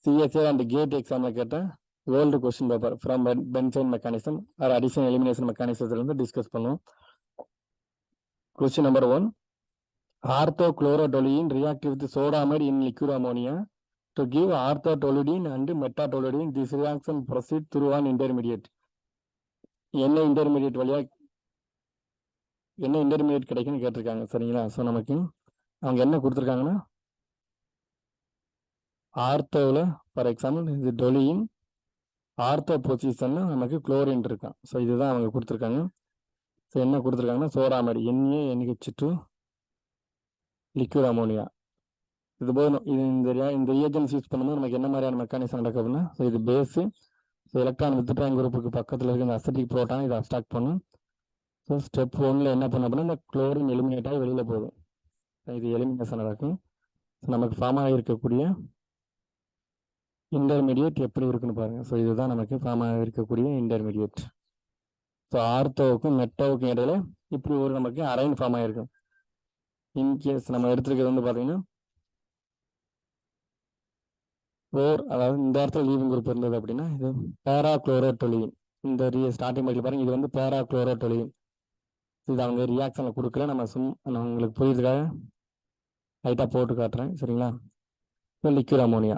CSA and GATE எக்ஸாமில் கேட்டால் old question paper from benzyne mechanism or addition elimination மெக்கானிசத்துலேருந்து discuss பண்ணுவோம். Question number 1, ஆர்த்தோக்ளோரோடொலியின் react with sodamide in liquid ammonia to give orthotoluidine and metatoluidine. This reaction proceed through an intermediate. என்ன intermediate வழியாக என்ன intermediate கிடைக்குன்னு கேட்டிருக்காங்க. சரிங்களா? So நமக்கு அவங்க என்ன கொடுத்துருக்காங்கன்னா ஆர்த்தோவில் ஃபார் எக்ஸாம்பிள் இது டொலியின் ஆர்த்தோ பொசிஷனில் நமக்கு குளோரின் இருக்கான். ஸோ இதுதான் அவங்க கொடுத்துருக்காங்க. ஸோ என்ன கொடுத்துருக்காங்கன்னா சோடாமைடு NaNH2 லிக்விட் அமோனியா. இது போதும். இது இந்த ரியேஜன்ஸ் யூஸ் பண்ணும்போது நமக்கு என்ன மாதிரியான மெக்கானிசம் நடக்கும் அப்படின்னா, ஸோ இது பேஸு. ஸோ எலக்ட்ரான் வித்ட்ராயிங் குரூப்புக்கு பக்கத்தில் இருக்க இந்த அசிட்டிக் புரோட்டான் இதை அப்ஸ்ட்ராக்ட் பண்ணும். ஸோ ஸ்டெப் 1ல் என்ன பண்ண அப்படின்னா இந்த குளோரின் எலிமினேட் ஆகி வெளியில் போகுது. இது எலிமினேஷன் நடக்கும். ஸோ நமக்கு ஃபார்ம் ஆகியிருக்கக்கூடிய இன்டர்மீடியட் எப்படி இருக்குன்னு பாருங்க. ஸோ இதுதான் நமக்கு ஃபார்ம் ஆகியிருக்கக்கூடிய இன்டர்மீடியட். ஸோ ஆர்த்தோவுக்கும் மெட்டாவுக்கும் இடையில இப்படி ஒரு நமக்கு அரைன் ஃபார்ம் ஆகிருக்கும். இன்கேஸ் நம்ம எடுத்துருக்கிறது வந்து பார்த்தீங்கன்னா அதாவது இந்த இடத்துல லீவிங் குரூப் இருந்தது அப்படின்னா இது பேராக்ளோரோடொலின். இந்த ஸ்டார்டிங் பாயிண்ட்ல பாருங்க, இது வந்து பேராக்ளோரோடொலின். இது அவங்க ரியாக்ஷனில் கொடுக்கல, நம்ம உங்களுக்கு புரியுதுக்காக லைட்டாக போட்டு காட்டுறேன். சரிங்களா? இப்போ லிக்விட் அமோனியா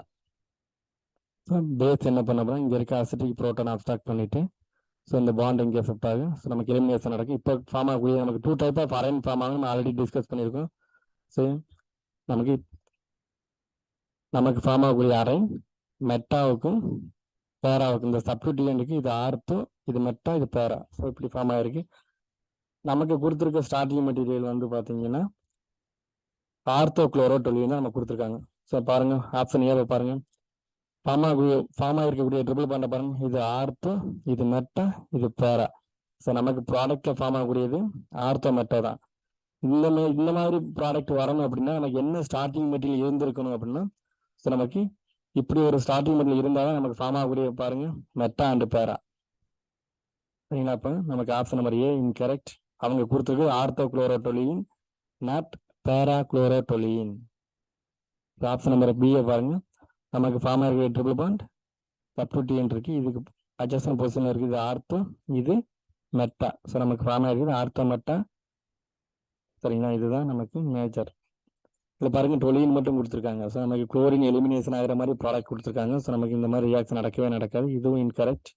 பேஸ் என்ன பண்ண போகிறோம், இங்கே இருக்க அசிட்டிக் புரோட்டான் அப்ஸ்ட்ராக்ட் பண்ணிவிட்டு ஸோ இந்த பாண்ட் இங்கே எஃபெக்ட் ஆகும். ஸோ நமக்கு எலிமினேஷன் நடக்கும். இப்போ ஃபார்ம் ஆகக்கூடிய நமக்கு 2 டைப் ஆஃப் அரைன் ஃபார்ம் ஆகும். நம்ம ஆல்ரெடி டிஸ்கஸ் பண்ணியிருக்கோம். ஸோ நமக்கு ஃபார்ம் ஆகக்கூடிய அரைன் மெட்டாவுக்கும் பேராவுக்கும் இந்த சப்ஸ்டிடியூயன்ட்டுக்கு இது ஆர்த்தோ, இது மெட்டா, இது பேரா. ஸோ இப்படி ஃபார்ம் ஆகிருக்கு. நமக்கு கொடுத்துருக்க ஸ்டார்டிங் மெட்டீரியல் வந்து பார்த்தீங்கன்னா ஆர்த்தோக்ளோரோடொலின் தான் நம்ம கொடுத்துருக்காங்க. ஸோ பாருங்க, ஆப்ஷன் ஏவை பாருங்க. ஃபார்ம் ஆகிருக்கக்கூடிய ட்ரிபிள் பாண்டை பாருங்க. இது ஆர்த்தோ, இது மெட்டா, இது பேரா. ஸோ நமக்கு ப்ராடக்ட்ல ஃபார்ம் ஆகக்கூடியது ஆர்த்தோ மெட்டா தான். இந்த மாதிரி ப்ராடக்ட் வரணும் அப்படின்னா நமக்கு என்ன ஸ்டார்டிங் மெட்டீரியல் இருந்திருக்கணும் அப்படின்னா, ஸோ நமக்கு இப்படி ஒரு ஸ்டார்டிங் மெட்டீரியல் இருந்தால் தான் நமக்கு ஃபார்ம் ஆகக்கூடிய பாருங்க மெட்டா அண்ட் பேரா. சரிங்களா? அப்போ நமக்கு ஆப்ஷன் நம்பர் ஏ இன்கரெக்ட். அவங்க கொடுத்துருக்கு ஆர்த்தோக்ளோரோடொலின் நாட் பேராக்ளோரோடொலின். ஆப்ஷன் நம்பர் பியை பாருங்க. நமக்கு ஃபார்ம் ஆகிருக்கிற ட்ரிபிள் பாண்ட் சப்ஸ்டிடியூயன்ட் இருக்கு, இதுக்கு அட்ஜஸ்டன் பொசிஷன்ல இருக்குது ஆர்த்தோ, இது மெட்டா. ஸோ நமக்கு ஃபார்ம் ஆகிருக்குது ஆர்த்தோ மெட்டா. சரிங்களா? இதுதான் நமக்கு மேஜர். இதில் பாருங்க டொலின் மட்டும் கொடுத்துருக்காங்க. ஸோ நமக்கு குளோரின் எலிமினேஷன் ஆகிற மாதிரி ப்ராடக்ட் கொடுத்துருக்காங்க. ஸோ நமக்கு இந்த மாதிரி ரியாக்ஷன் நடக்கவே நடக்காது. இதுவும் இன்கரெக்ட்.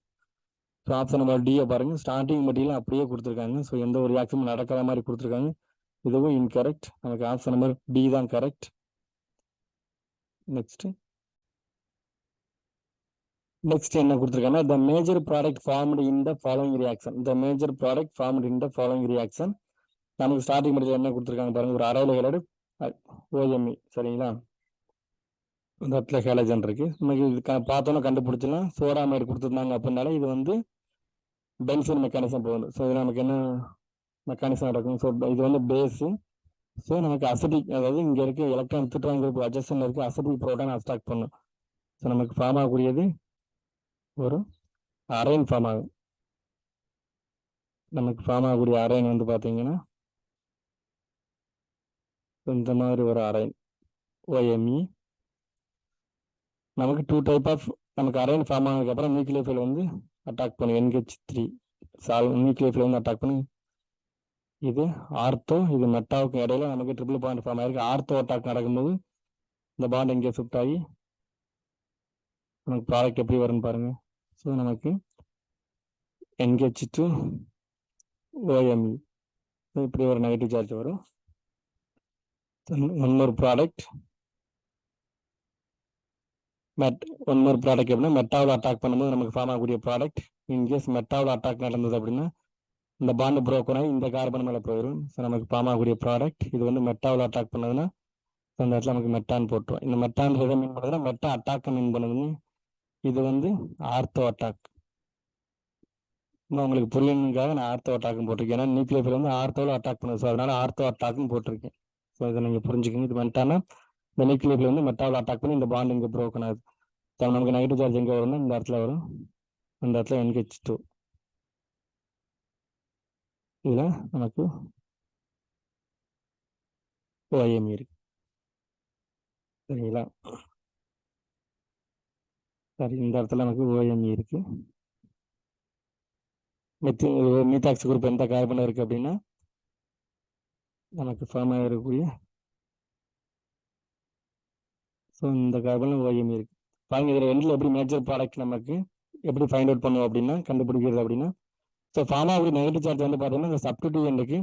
ஸோ ஆப்ஷன் நம்பர் டியை பாருங்க. ஸ்டார்டிங் மெட்டீரியல் அப்படியே கொடுத்துருக்காங்க. ஸோ எந்த ஒரு ரியாக்ஷனும் நடக்காத மாதிரி கொடுத்துருக்காங்க. இதுவும் இன்கரெக்ட். நமக்கு ஆப்ஷன் நம்பர் டி தான் கரெக்ட். நெக்ஸ்ட் என்ன கொடுத்துருக்காங்கன்னா the major product formed in the following reaction. The major product formed in the following reaction. நமக்கு ஸ்டார்டிங் மெட்டீரியல் என்ன கொடுத்துருக்காங்க பாருங்க. ஒரு அரைல ஹேலடு OMe. சரிங்களா? இந்த இடத்துல ஹேலஜன் இருக்கு. நமக்கு இது பார்த்தோன்னா கண்டுபிடிச்சலாம். சோடாமைடு கொடுத்துருந்தாங்க அப்படின்னால இது வந்து பென்சீன் மெக்கானிசம் போகுது. ஸோ இது நமக்கு என்ன மெக்கானிசம் நடக்கும். ஸோ இது வந்து பேஸு. ஸோ நமக்கு அசிட்டிக், அதாவது இங்கே இருக்க எலக்ட்ரான் வித்ட்ராயிங் குரூப் அட்ஜஸ்டன் இருக்கு அசிட்டிக் புரோட்டான் அப்ஸ்ட்ராக்ட் பண்ணும். ஸோ நமக்கு ஃபார்ம் ஆகக்கூடியது ஒரு அரைன் ஃபார்ம் ஆகும். நமக்கு ஃபார்ம் ஆகக்கூடிய அரைன் வந்து பார்த்தீங்கன்னா இந்த மாதிரி ஒரு அரைன் OMe. நமக்கு 2 டைப் ஆஃப் நமக்கு அரைன் ஃபார்ம் ஆனதுக்கப்புறம் நியூக்ளியோஃபைல் வந்து அட்டாக் பண்ணும். NH3 நியூக்ளியோஃபைல் வந்து அட்டாக் பண்ணி இது ஆர்த்தோ, இது மெட்டாவுக்கு இடையில நமக்கு ட்ரிபிள் பாண்ட் ஃபார்ம் ஆயிருக்கு. ஆர்த்தோ அட்டாக் நடக்கும்போது இந்த பாண்ட் இங்கே ஷிஃப்ட் ஆகி நமக்கு ப்ராடக்ட் எப்படி வரும்னு பாருங்க. ஸோ நமக்கு NH2 OMe இப்படி ஒரு நெகட்டிவ் சார்ஜ் வரும். இன்னொரு ப்ராடக்ட் எப்படின்னா மெட்டாவில் அட்டாக் பண்ணும்போது நமக்கு ஃபார்ம் ஆகக்கூடிய ப்ராடக்ட். இன்கேஸ் மெட்டாவில் அட்டாக் நடந்தது அப்படின்னா இந்த பாண்டு புரோக்கன் ஆகி இந்த கார்பன் மேலே போயிடும். ஸோ நமக்கு ஃபார்ம் ஆகக்கூடிய ப்ராடக்ட் இது வந்து மெட்டாவில் அட்டாக் பண்ணதுன்னா அந்த இடத்துல நமக்கு மெட்டான் போட்டுரும். இந்த மெட்டான் எதை மீன் பண்ணுதுன்னா மெட்டா அட்டாக்கை மீன் பண்ணுதுன்னு. இது வந்து ஆர்த்தோ அட்டாக். இன்னும் உங்களுக்கு புரியணுங்காக நான் ஆர்த்தோ அட்டாக்கும் போட்டிருக்கேன். ஏன்னா நியூக்ளியோஃபைல் வந்து ஆர்த்தோவில் அட்டாக் பண்ணுது. ஸோ அதனால ஆர்த்தோ அட்டாக்கும் போட்டிருக்கேன். ஸோ இதை நீங்கள் புரிஞ்சுக்கணும். இது மெட்டானா இந்த நியூக்ளியோஃபைல் வந்து மெட்டாவில் அட்டாக் பண்ணி இந்த பாண்ட் இங்கே புரோக்கன் ஆகுது. ஸோ நமக்கு நெகட்டிவ் சார்ஜ் எங்கே வரும்னா இந்த இடத்துல வரும். அந்த இடத்துல NH2. இதில் நமக்கு OMe இருக்கு. சரிங்களா? சரி, இந்த இடத்துல நமக்கு OMe இருக்கு. மீத்தாக்சி குரூப் எந்த கார்பன் இருக்கு அப்படின்னா நமக்கு ஃபார்ம் ஆகிருக்கக்கூடிய ஸோ இந்த கார்பன் OMe இருக்கு. பாருங்க, இதில் ரெண்டில் எப்படி மேஜர் ப்ராடக்ட் நமக்கு எப்படி ஃபைண்ட் அவுட் பண்ணுவோம் அப்படின்னா கண்டுபிடிக்கிறது அப்படின்னா, ஸோ ஃபார்ம் ஆகக்கூடிய நெகட்டிவ் சார்ஜ் வந்து பார்த்தீங்கன்னா இந்த சப்ஸ்டிடியூயன்ட்டுக்கு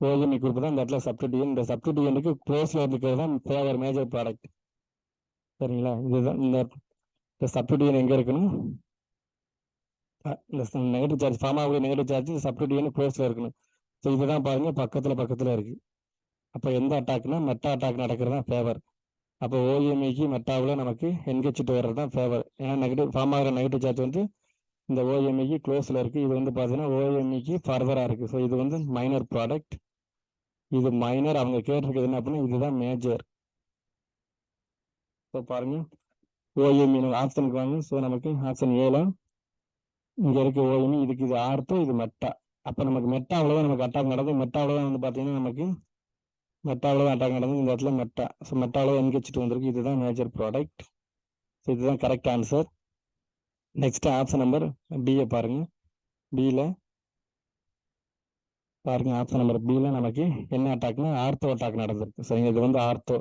OMe குரூப் தான் இந்த இடத்துல சப்ஸ்டிடியூயன்ட். இந்த சப்ஸ்டிடியூயன்ட்டுக்கு க்ளோஸில் இருக்கிறது தான் ஃபேவர் மேஜர் ப்ராடக்ட். சரிங்களா, இதுதான் இந்த சப்ஸ்டிடியூயன்ட் எங்கே இருக்கணும், இந்த நெகட்டிவ் சார்ஜ் ஃபார்ம் ஆகக்கூடிய நெகட்டிவ் சார்ஜ் இந்த சப்ஸ்டிடியூயன்ட் க்ளோஸில் இருக்கணும். ஸோ இதுதான் பாருங்க பக்கத்தில் இருக்கு. அப்போ எந்த அட்டாக்னா மெட்டா அட்டாக் நடக்கிறது தான் ஃபேவர். அப்போ OMeக்கு மெட்டாவில் நமக்கு என்கேஜிட்டு வர்றது தான் ஃபேவர். ஏன்னா நெகட்டிவ் ஃபார்ம் ஆகிற நெகட்டிவ் சார்ஜ் வந்து இந்த OMeக்கு க்ளோஸில் இருக்குது. இது வந்து பார்த்தீங்கன்னா OMeக்கு ஃபர்தராக இருக்குது. ஸோ இது வந்து மைனர் ப்ராடக்ட், இது மைனர். அவங்க கேட்டிருக்கிறது என்ன அப்படின்னா இதுதான் மேஜர். ஸோ பாருங்க OMe ஆப்ஷனுக்கு வாங்க. ஸோ நமக்கு ஆப்ஷன் ஏல இங்கே இருக்க OMe, இதுக்கு இது ஆர்த்தோ, இது மெட்டா. அப்போ நமக்கு மெட்டா அவ்வளோதான் நமக்கு அட்டாக் நடக்கும். மெட்டாவில் தான் வந்து பார்த்தீங்கன்னா நமக்கு மெட்டாவில் தான் அட்டாக் நடக்கும். இந்த இடத்துல மெட்டா. ஸோ மெட்டாவில் என்கேஜிட்டு வந்திருக்கு. இதுதான் மேஜர் ப்ராடக்ட். ஸோ இதுதான் correct answer. Next option number பியை பாருங்க. பியில் பாருங்க, ஆப்ஷன் நம்பர் பியில் நமக்கு என்ன அட்டாக்னா ஆர்த்தோ அட்டாக் நடந்திருக்கு. சரிங்க, இது வந்து ஆர்த்தோ,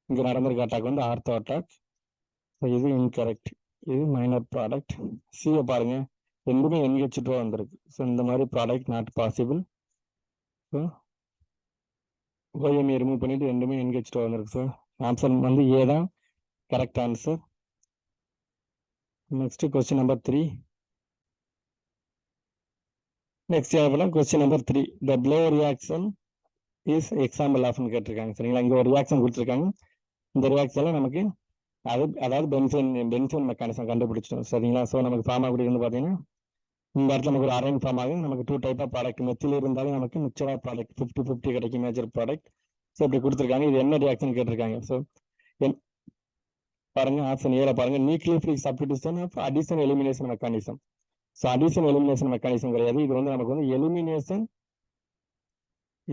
இங்கே நடந்திருக்க அட்டாக் வந்து ஆர்த்தோ அட்டாக். ஸோ இது இன்கரெக்ட், இது மைனர் ப்ராடக்ட். சியை பாருங்க, ரெண்டுமே என்கேஜிட்டு வந்திருக்கு. ஸோ இந்த மாதிரி product not possible. So OMe remove பண்ணிட்டு ரெண்டுமே என்கேஜிட்டு வந்திருக்கு. ஸோ ஆப்ஷன் வந்து ஏ தான் correct answer. Next question number 3. Next question number 3. The blow reaction is example ஆஃப்னு கேட்டிருக்காங்க. சரிங்களா, இங்கே ஒரு ரியாக்ஷன் கொடுத்துருக்காங்க. இந்த ரியாக்ஷனில் நமக்கு அதாவது பென்சன் மெக்கானிசம் கண்டுபிடிச்சிட்டோம். சரிங்களா, ஸோ நமக்கு ஃபார்ம் ஆகக்கூடிய வந்து பார்த்தீங்கன்னா இந்த இடத்துல நமக்கு ஒரு அரைன் ஃபார்ம் ஆகும். நமக்கு 2 டைப் ஆஃப் ப்ராடக்ட் மெத்தில் இருந்தாலும் நமக்கு மிக்சர் ஆஃப் ப்ராடக்ட் 50-50 கிடைக்கும் மேஜர் ப்ராடக்ட். ஸோ இப்படி கொடுத்துருக்காங்க. இது என்ன ரியாக்ஷன் கேட்டிருக்காங்க. ஸோ பாருங்க, ஆப்ஷன் ஏல பாருங்க, nucleophilic substitution of addition elimination mechanism. So addition elimination mechanism கிடையாது. இது வந்து நமக்கு வந்து எலிமினேஷன்,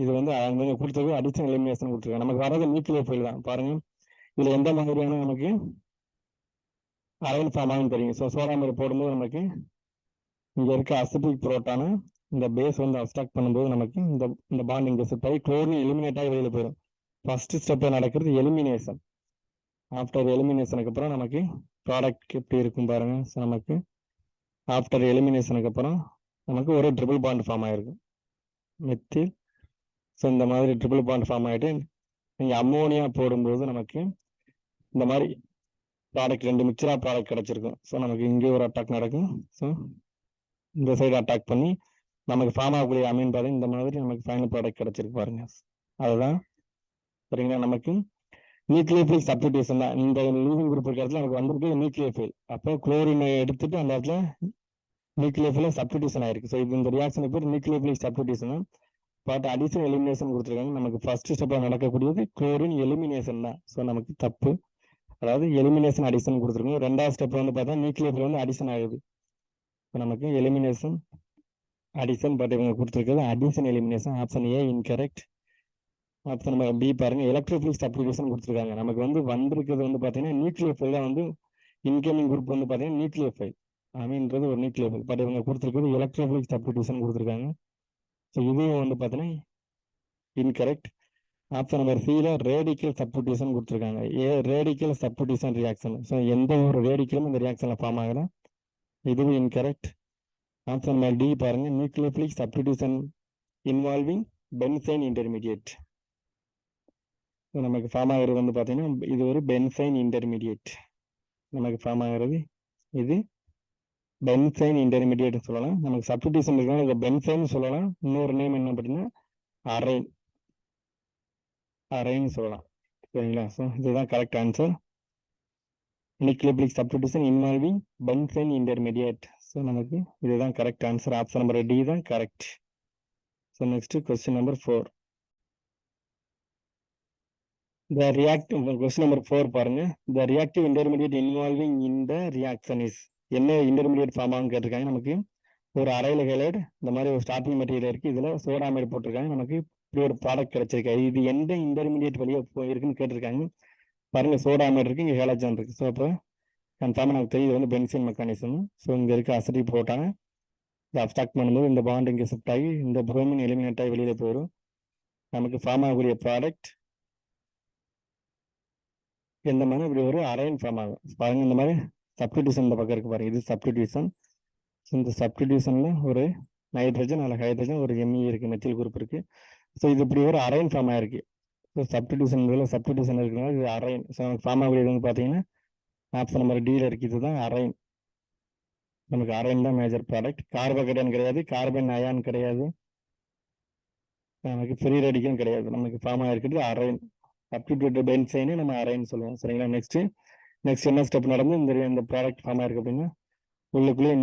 இது வந்து அவங்க கொடுத்தது அடிஷன் எலிமினேஷன் கொடுத்துருக்காங்க. நமக்கு வர்றது நியூக்ளியோஃபைல் தான். பாருங்க, இதுல எந்த மாதிரியான நமக்கு அரைன் ஃபார்ம் ஆகும் தெரியும். ஸோ சோடாமர் போடும்போது நமக்கு இங்க இருக்க அசிட்டிக் புரோட்டான இந்த பேஸ் வந்து அப்ஸ்ட்ராக்ட் பண்ணும்போது நமக்கு இந்த பாண்ட் இங்கே ஷிஃப்ட் ஆகி குளோரின் எலிமினேட் ஆகி வெளியில் போயிடும். ஃபர்ஸ்ட் ஸ்டெப்ல நடக்கிறது எலிமினேஷன். ஆஃப்டர் எலிமினேஷனுக்கு அப்புறம் நமக்கு ப்ராடக்ட் எப்படி இருக்கும் பாருங்க. ஸோ நமக்கு ஆஃப்டர் எலிமினேஷனுக்கு அப்புறம் நமக்கு ஒரு ட்ரிபிள் பாண்ட் ஃபார்ம் ஆயிருக்கும் மெத்தில். ஸோ இந்த மாதிரி ட்ரிபிள் பாண்ட் ஃபார்ம் ஆகிட்டு நீங்கள் அம்மோனியா போடும்போது நமக்கு இந்த மாதிரி ப்ராடக்ட் ரெண்டு மிக்சராக ப்ராடக்ட் கிடச்சிருக்கும். ஸோ நமக்கு இங்கே ஒரு அட்டாக் நடக்கும். ஸோ இந்த சைடு அட்டாக் பண்ணி நமக்கு ஃபார்ம் ஆகக்கூடிய அமீன் பாருங்க, இந்த மாதிரி நமக்கு ஃபைனல் ப்ராடக்ட் கிடைச்சிருக்கு பாருங்க. அதுதான் சரிங்களா, நமக்கு நியூக்ளியோஃபைல் சப்ஸ்டிடியூஷன் தான். இந்த லீவிங் குரூப் இருக்கிற இடத்துல நமக்கு வந்திருக்கு நியூக்ளியோஃபைல். அப்போ குளோரினை எடுத்துட்டு அந்த இடத்துல நியூக்ளியோஃபைல சப்ஸ்டிடியூஷன் ஆயிருக்கு. ஸோ இந்த ரியாக்ஷனுக்கு பேர் நியூக்ளியோஃபைல் சப்ஸ்டிடியூஷன் தான். பட் அடிஷன் எலிமினேஷன் கொடுத்துருக்காங்க. நமக்கு ஃபர்ஸ்ட் ஸ்டெப்ல நடக்கக்கூடியது குளோரின் எலிமினேஷன் தான். ஸோ நமக்கு தப்பு, அதாவது எலிமினேஷன் அடிஷன் கொடுத்துருக்கோம். ரெண்டாவது ஸ்டெப்ல வந்து பார்த்தா நியூக்ளியோஃபைல் வந்து அடிஷன் ஆகுது. நமக்கு எலிமினேஷன் அடிஷன், பட் இவங்க கொடுத்துருக்கிறது addition elimination. Option A incorrect. Option number B பாருங்க, எலக்ட்ரோஃபிலிக் சப்ஸ்டிடியூஷன் கொடுத்துருக்காங்க. நமக்கு வந்து வந்திருக்கிறது வந்து பார்த்தீங்கன்னா நியூக்ளியோஃபைல் தான். வந்து இன்கமிங் குரூப் வந்து பார்த்தீங்கன்னா நியூக்ளியோஃபைல் அமீன்றது ஒரு நியூக்ளியோஃபைல். பட் இவங்க கொடுத்துருக்கிறது எலக்ட்ரோஃபிலிக் சப்ஸ்டிடியூஷன் கொடுத்துருக்காங்க. ஸோ இதுவும் வந்து பார்த்தீங்கன்னா இன்கரெக்ட். ஆப்ஷன் நம்பர் சியில் ரேடிக்கல் சப்ஸ்டிடியூஷன் கொடுத்துருக்காங்க. Radical substitution reaction. ஸோ எந்த ஒரு ரேடிக்கலும் இந்த ரியாக்ஷனில் ஃபார்ம் ஆகல. இதுவும் இன்கரெக்ட். ஆப்ஷன் நம்பர் டி பாருங்க, nucleophilic substitution involving benzyne intermediate. நமக்கு ஃபார்ம் ஆகிறது வந்து பார்த்தீங்கன்னா இது ஒரு பென்சைன் இன்டர்மீடியேட். நமக்கு ஃபார்ம் ஆகிறது இது பென்சைன் இன்டர்மீடியேட் சொல்லலாம். நமக்கு சப்ஸ்டிடியூஷன் இருக்கனால இதை பென்சைன் சொல்லலாம். இன்னொரு நேம் என்ன அப்படின்னா அரைன்னு சொல்லலாம். சரிங்களா, ஸோ இதுதான் correct answer. Nucleophilic substitution involving benzyne intermediate. So நமக்கு இதுதான் correct answer. Option number D தான் correct. So next question number 4. Question number 4 பாருங்க. The reactive intermediate involving in the reaction is, என்ன இன்டர்மீடியேட் ஃபார்ம் ஆகும் கேட்டிருக்காங்க. நமக்கு ஒரு அரைல ஹைலைட் இந்த மாதிரி ஒரு ஸ்டார்டிங் மெட்டீரியல் இருக்கு. இதுல சோடாமைடு போட்டிருக்காங்க. நமக்கு இப்படி ஒரு ப்ராடக்ட் கிடைச்சிருக்கு. இது எந்த இன்டர்மீடியேட் வழியாக போயிருக்குன்னு கேட்டிருக்காங்க. பாருங்க, சோடாமைடு இருக்கு, இங்க ஹேலஜன் இருக்கு. ஸோ அப்போ கன்ஃபார்மாக நமக்கு தெரியும், இது வந்து பென்சீன் மெக்கானிசம். ஸோ இங்கே இருக்க அசிட்டிக் புரோட்டானை இதை அப்ஸ்ட்ராக்ட் பண்ணும்போது இந்த பாண்ட் இங்கே ஷிஃப்ட் ஆகி இந்த புரோமின் எலிமினேட் ஆகி வெளியில் போயிடும். நமக்கு ஃபார்ம் ஆகக்கூடிய ப்ராடக்ட் எந்த மாதிரி இப்படி ஒரு அரைன் ஃபார்ம் ஆகும் பாருங்க. இந்த மாதிரி சப்ஸ்டிடியூஷன் இந்த பக்கம் இருக்கு பாருங்க, இது சப்ஸ்டிடியூஷன். இந்த சப்ஸ்டிடியூஷன்ல ஒரு நைட்ரஜன் அல்ல ஹைட்ரஜன் ஒரு எம்இ இருக்கு, மெத்தில் குரூப் இருக்கு. ஸோ இது இப்படி ஒரு அரைன் ஃபார்ம் ஆயிருக்கு. ஸோ சப்ஸ்டிடியூஷன் இருக்கிறதுனால இது அரைன். ஸோ நமக்கு ஃபார்ம் ஆகக்கூடியது வந்து பார்த்தீங்கன்னா ஆப்ஷன் நம்பர் டியில் இருக்கு, இதுதான் அரைன். நமக்கு அரைன் தான் மேஜர் ப்ராடக்ட். கார்போகேட்டன் கிடையாது, கார்பன் அயான் கிடையாது, நமக்கு ஃப்ரீ ரேடிக்கலும் கிடையாது. நமக்கு ஃபார்ம் ஆகிருக்கிறது அரைன். சப்ஸ்டிடியூட்டட் பென்சைனே நம்ம அரைன்னு சொல்லுவோம். சரிங்களா? நெக்ஸ்ட் என்ன ஸ்டெப் நடந்து இந்த ப்ராடக்ட் ஃபார்ம் ஆயிருக்கு அப்படின்னா உள்ளுக்குள்ளேயே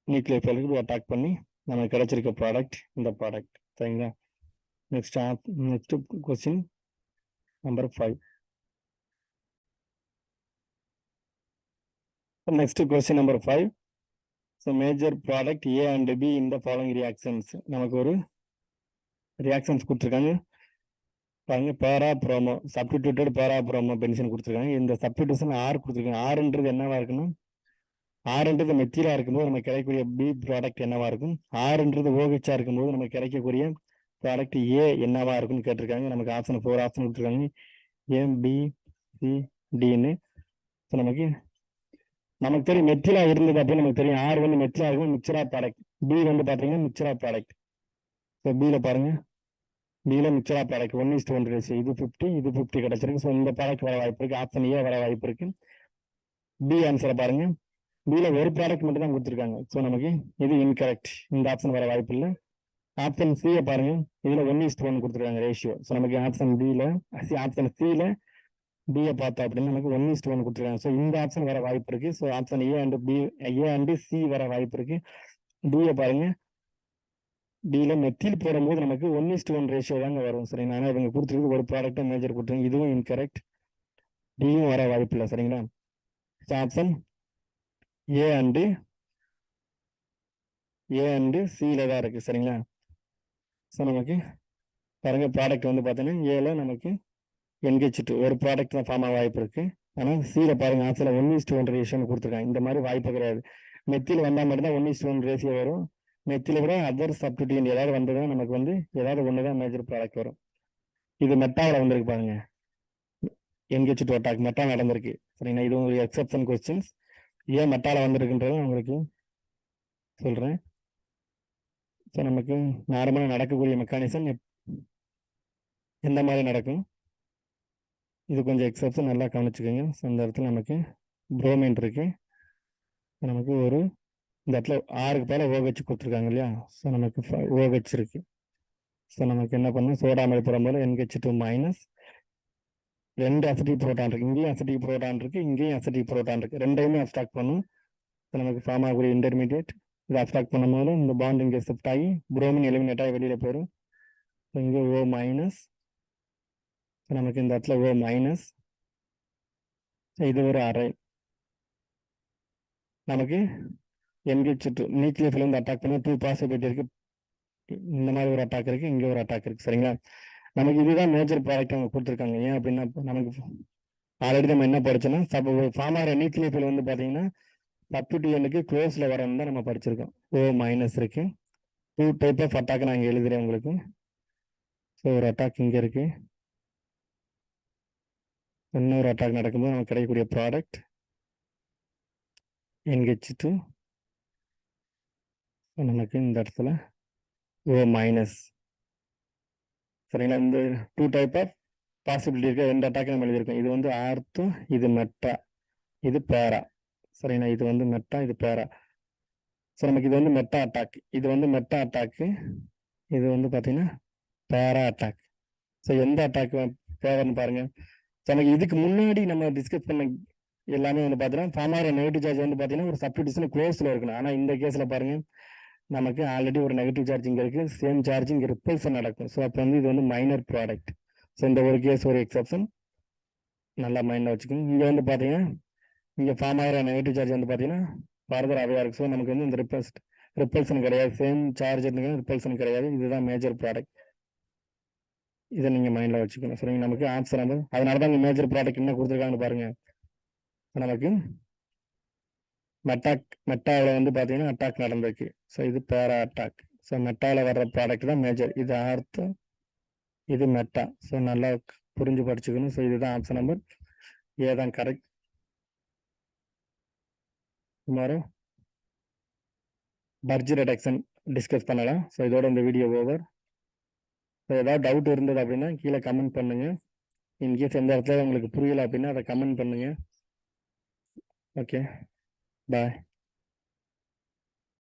நியூக்ளியோஃபைலுக்கு அட்டாக் பண்ணி நமக்கு கிடைச்சிருக்க ப்ராடக்ட் இந்த ப்ராடக்ட். சரிங்களா? Next question number 5. Next question number 5. So major product A and B in the following reactions. நமக்கு ஒரு ரியாக்ஷன்ஸ் கொடுத்துருக்காங்க பாருங்க. பேரா ப்ரோமோ சப்ஸ்டிடியூட்டட் பேரா ப்ரோமோ பென்சீன் கொடுத்துருக்காங்க. இந்த சப்ஸ்டிடியூஷன் ஆர் கொடுத்துருக்காங்க. ஆர்ன்றது என்னவா இருக்குன்னா, ஆர்ன்றது மெத்தீரியா இருக்கும்போது நமக்கு கிடைக்கக்கூடிய பி ப்ராடக்ட் என்னவா இருக்கும், ஆர்ன்றது ஓஹெச்சா இருக்கும்போது நமக்கு கிடைக்கக்கூடிய ப்ராடக்ட் ஏ என்னவா இருக்குன்னு கேட்டிருக்காங்க. நமக்கு ஆப்ஷன் 4 ஆப்ஷன் கொடுத்துருக்காங்க, ஏ பி சி டின்னு. ஸோ நமக்கு தெரியும் மெத்திலா இருந்தது அப்படின்னு நமக்கு தெரியும். ஆர் வந்து மெத்திலா இருக்கும், மிக்சரா ப்ராடக்ட். பி வந்து பாத்தீங்கன்னா மிக்சரா ப்ராடக்ட். ஸோ பியில பாருங்க, பியில மிக்சரா ப்ராடக்ட் 1:1 ரேஷியோ. இது 50 இது 50 கிடைச்சிருக்கு. ஸோ இந்த ப்ராடக்ட் வர வாய்ப்பு இருக்கு. ஆப்ஷன் ஏ வர வாய்ப்பு இருக்கு. பி ஆன்சரை பாருங்க, பியில ஒரு ப்ராடக்ட் மட்டும் தான் கொடுத்துருக்காங்க. ஸோ நமக்கு இது இன்கரெக்ட், இந்த ஆப்ஷன் வர வாய்ப்பு இல்லை. ஆப்ஷன் சியை பாருங்க, இதுல 1:1 கொடுத்துருக்காங்க ரேஷியோ. ஸோ நமக்கு ஆப்ஷன் சியில பிஏ பார்த்தோம் அப்படின்னா நமக்கு 1:1 கொடுத்துருக்காங்க. ஸோ இந்த ஆப்ஷன் வர வாய்ப்பு இருக்கு. So option A and C வர வாய்ப்பு இருக்கு. டிஏ பாருங்க, டில மெத்தில் போடும்போது நமக்கு 1:1 ரேஷியோ தாங்க வரும். சரிங்களா? ஆனால் இவங்க கொடுத்துருக்கு ஒரு ப்ராடக்டை மேஜர் கொடுத்துருங்க, இதுவும் இன்கரெக்ட். டியும் வர வாய்ப்பு இல்லை. சரிங்களா? ஸோ ஆப்ஷன் ஏ அண்டு சியில தான் இருக்கு. சரிங்களா? ஸோ நமக்கு பாருங்க ப்ராடக்ட் வந்து பார்த்தீங்கன்னா ஏல நமக்கு NH2 ஒரு ப்ராடக்ட் தான் ஃபார்ம் ஆக வாய்ப்பு இருக்கு. ஆனால் சீல பாருங்க ஆப்ஷன்ல 1:1 ரேஷியோன்னு கொடுத்துருக்காங்க. இந்த மாதிரி வாய்ப்பு கிடையாது. மெத்தில் வந்தால் மட்டும்தான் 1:1 ரேஷியோ வரும். மெத்தில் விட அதர் சப்ஸ்டிடியூயன்ட் ஏதாவது வந்ததுன்னா நமக்கு வந்து ஏதாவது ஒன்று தான் மேஜர் ப்ராடக்ட் வரும். இது மெட்டாவில் வந்திருக்கு பாருங்க, NH2 அட்டாக் மெட்டா நடந்திருக்கு. சரிங்களா? இது ஒரு எக்ஸப்ஷன் கொஸ்டின்ஸ். ஏன் மெட்டாவில் வந்திருக்குன்றது உங்களுக்கு சொல்றேன். ஸோ நமக்கு நார்மலாக நடக்கக்கூடிய மெக்கானிசம் எந்த மாதிரி நடக்கும், இது கொஞ்சம் எக்ஸப்ஷன் நல்லா கவனிச்சுக்கோங்க. அந்த இடத்துல நமக்கு புரோமைன் இருக்கு, நமக்கு ஒரு இந்த இடத்துல ஆறுக்கு பேர OH கொடுத்துருக்காங்க இல்லையா? ஸோ நமக்கு OH இருக்கு. ஸோ நமக்கு என்ன பண்ணணும், சோடா மாதிரி போடும்போது NH2- ரெண்டு அசிட்டிக் புரோட்டான் இருக்கு, இங்கேயும் அசிட்டிக் புரோட்டான் இருக்கு, இங்கேயும் அசிட்டிக் புரோட்டான் இருக்கு. ரெண்டையுமே அப்ஸ்ட்ராக்ட் பண்ணும். ஸோ நமக்கு ஃபார்ம் ஆகக்கூடிய இன்டர்மீடியட் இதை அப்ஸ்ட்ராக்ட் பண்ணும்போது இந்த பாண்ட் இங்கே ஷிஃப்ட் ஆகி புரோமின் எலிமினேட் ஆகி வெளியில் போயிடும். ஸோ இங்கே O-, நமக்கு இந்த இடத்துல O-, இது ஒரு அரை. நமக்கு NH2 நியூக்ளியோஃபைல் வந்து அட்டாக் பண்ண 2 பாசிபிலிட்டி இருக்கு. இந்த மாதிரி ஒரு அட்டாக் இருக்கு, இங்கே ஒரு அட்டாக் இருக்கு. சரிங்களா? நமக்கு இதுதான் மேஜர் ப்ராடக்ட் அவங்க கொடுத்துருக்காங்க. ஏன் அப்படின்னா நமக்கு ஆல்ரெடி நம்ம என்ன படிச்சோம்னா ஃபார்ம் ஆகிற நியூக்ளியோஃபைல் வந்து பார்த்தீங்கன்னா சப்ஸ்டிடியூயன்ட்க்கு க்ளோஸ்ல வரணும் தான் நம்ம படிச்சிருக்கோம். O- இருக்கு. 2 டைப் ஆஃப் அட்டாக் நான் இங்கே எழுதுறேன் உங்களுக்கு. ஸோ ஒரு அட்டாக் இங்கே இருக்கு, இன்னொரு அட்டாக் நடக்கும்போது நமக்கு கிடைக்கக்கூடிய ப்ராடக்ட் NH2. நமக்கு இந்த இடத்துல O-. சரிங்களா? இந்த 2 டைப் ஆஃப் பாசிபிலிட்டி இருக்க 2 அட்டாக் நம்ம எழுதியிருக்கோம். இது வந்து ஆர்த்தோ, இது மெட்டா, இது பேரா. சரிங்களா? இது வந்து மெட்டா, இது பேரா. ஸோ நமக்கு இது வந்து மெட்டா அட்டாக், இது வந்து மெட்டா அட்டாக்கு, இது வந்து பார்த்தீங்கன்னா பேரா அட்டாக். ஸோ எந்த அட்டாக் பேரன்னு பாருங்க. ஸோ நமக்கு இதுக்கு முன்னாடி நம்ம டிஸ்கஸ் பண்ண எல்லாமே வந்து பார்த்தீங்கன்னா ஃபார்ம் ஆகிற நெகட்டிவ் சார்ஜ் வந்து பார்த்தீங்கன்னா ஒரு சப்ஸ்டிடியூஷன் க்ளோஸில் இருக்கணும். ஆனால் இந்த கேஸில் பாருங்க நமக்கு ஆல்ரெடி ஒரு நெகட்டிவ் சார்ஜ் இங்கே இருக்கு, சேம் சார்ஜ் இங்கே ரிப்பல்சன் நடக்கும். ஸோ அப்போ வந்து இது வந்து மைனர் ப்ராடக்ட். ஸோ இந்த ஒரு கேஸ் ஒரு எக்ஸப்ஷன் நல்லா மைண்டில் வச்சுக்கோங்க. இங்கே வந்து பார்த்தீங்கன்னா இங்கே ஃபார்ம் ஆகிற நெகட்டிவ் சார்ஜ் வந்து பார்த்தீங்கன்னா ஃபர்தர் அவையாக இருக்கு. ஸோ நமக்கு வந்து இந்த ரிப்பல்சன் கிடையாது, சேம் சார்ஜ் ரிப்பல்சன் கிடையாது. இதுதான் மேஜர் ப்ராடக்ட், இதை நீங்கள் மைண்டில் வச்சுக்கணும். சரிங்க? நமக்கு ஆன்சர் வந்து அதனால தான் இங்கே மேஜர் ப்ராடக்ட் என்ன கொடுத்துருக்காங்கன்னு பாருங்க. நமக்கு மெட்டாவில் வந்து பார்த்தீங்கன்னா அட்டாக் நடந்திருக்கு. ஸோ இது பேரா அட்டாக். ஸோ மெட்டாவில் வர்ற ப்ராடக்ட் தான் மேஜர். இது ஆர்த்து, இது மெட்டா. ஸோ நல்லா புரிஞ்சு படிச்சுக்கணும். ஸோ இதுதான் ஆப்ஷன் நம்பர் ஏ தான் correct. Tomorrow purge reduction discuss பண்ணலாம். ஸோ இதோட இந்த வீடியோ ஓவர். ஸோ ஏதாவது டவுட் இருந்தது அப்படின்னா கீழே கமெண்ட் பண்ணுங்க. இன்கேஸ் எந்த இடத்துல உங்களுக்கு புரியல அப்படின்னா அதை கமெண்ட் பண்ணுங்க. ஓகே, பாய்.